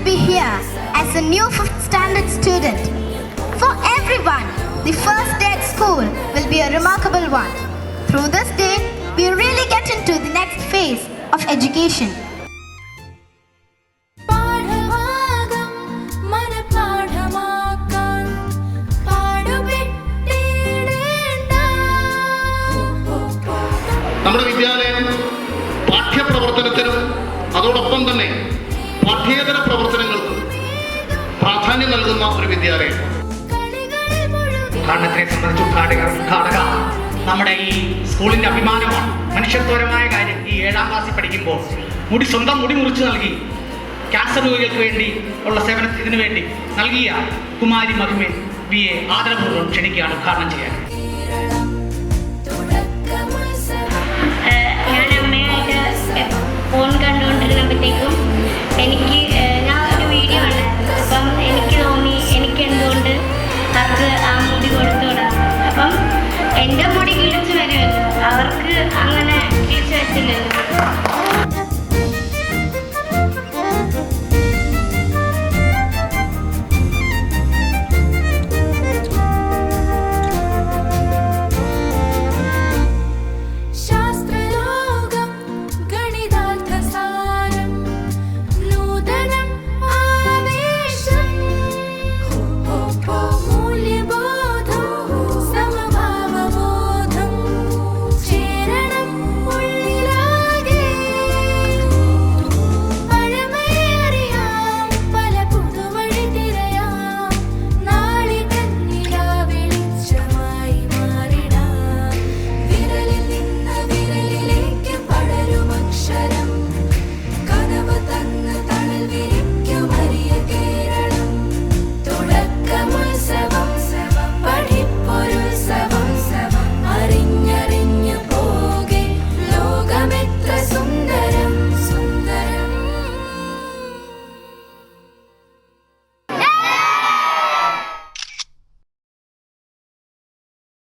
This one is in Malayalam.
be here as a new 5th standard student. For everyone, the first day at school will be a remarkable one. Through this day, we really get into the next phase of education. നമ്മുടെ വിദ്യാലയം പാഠ്യപ്രവർത്തനത്തിനും അതോടൊപ്പം തന്നെ പാഠ്യേതര പ്രവർത്തനങ്ങൾക്കും പ്രാധാന്യം നൽകുന്ന ഒരു വിദ്യാലയം. ഉദ്ഘാടനത്തെ സംബന്ധിച്ച് ഉദ്ഘാടക നമ്മുടെ ഈ സ്കൂളിൻ്റെ അഭിമാനമാണ്. മനുഷ്യത്വപരമായ കാര്യം, ഈ 7ാം ക്ലാസ്സിൽ പഠിക്കുമ്പോൾ സ്വന്തം മുടി മുറിച്ച് നൽകി ക്യാൻസർ രോഗികൾക്ക് വേണ്ടി ഉള്ള സേവനത്തിന് വേണ്ടി നൽകിയ കുമാരി മഹിമൻ വിയെ ആദരപൂർവ്വം ക്ഷണിക്കുകയാണ് ഉദ്ഘാടനം ചെയ്യാൻ. ഞാൻ അമ്മയായിട്ട് ഫോൺ കണ്ടുകൊണ്ടിരുന്നപ്പോഴത്തേക്കും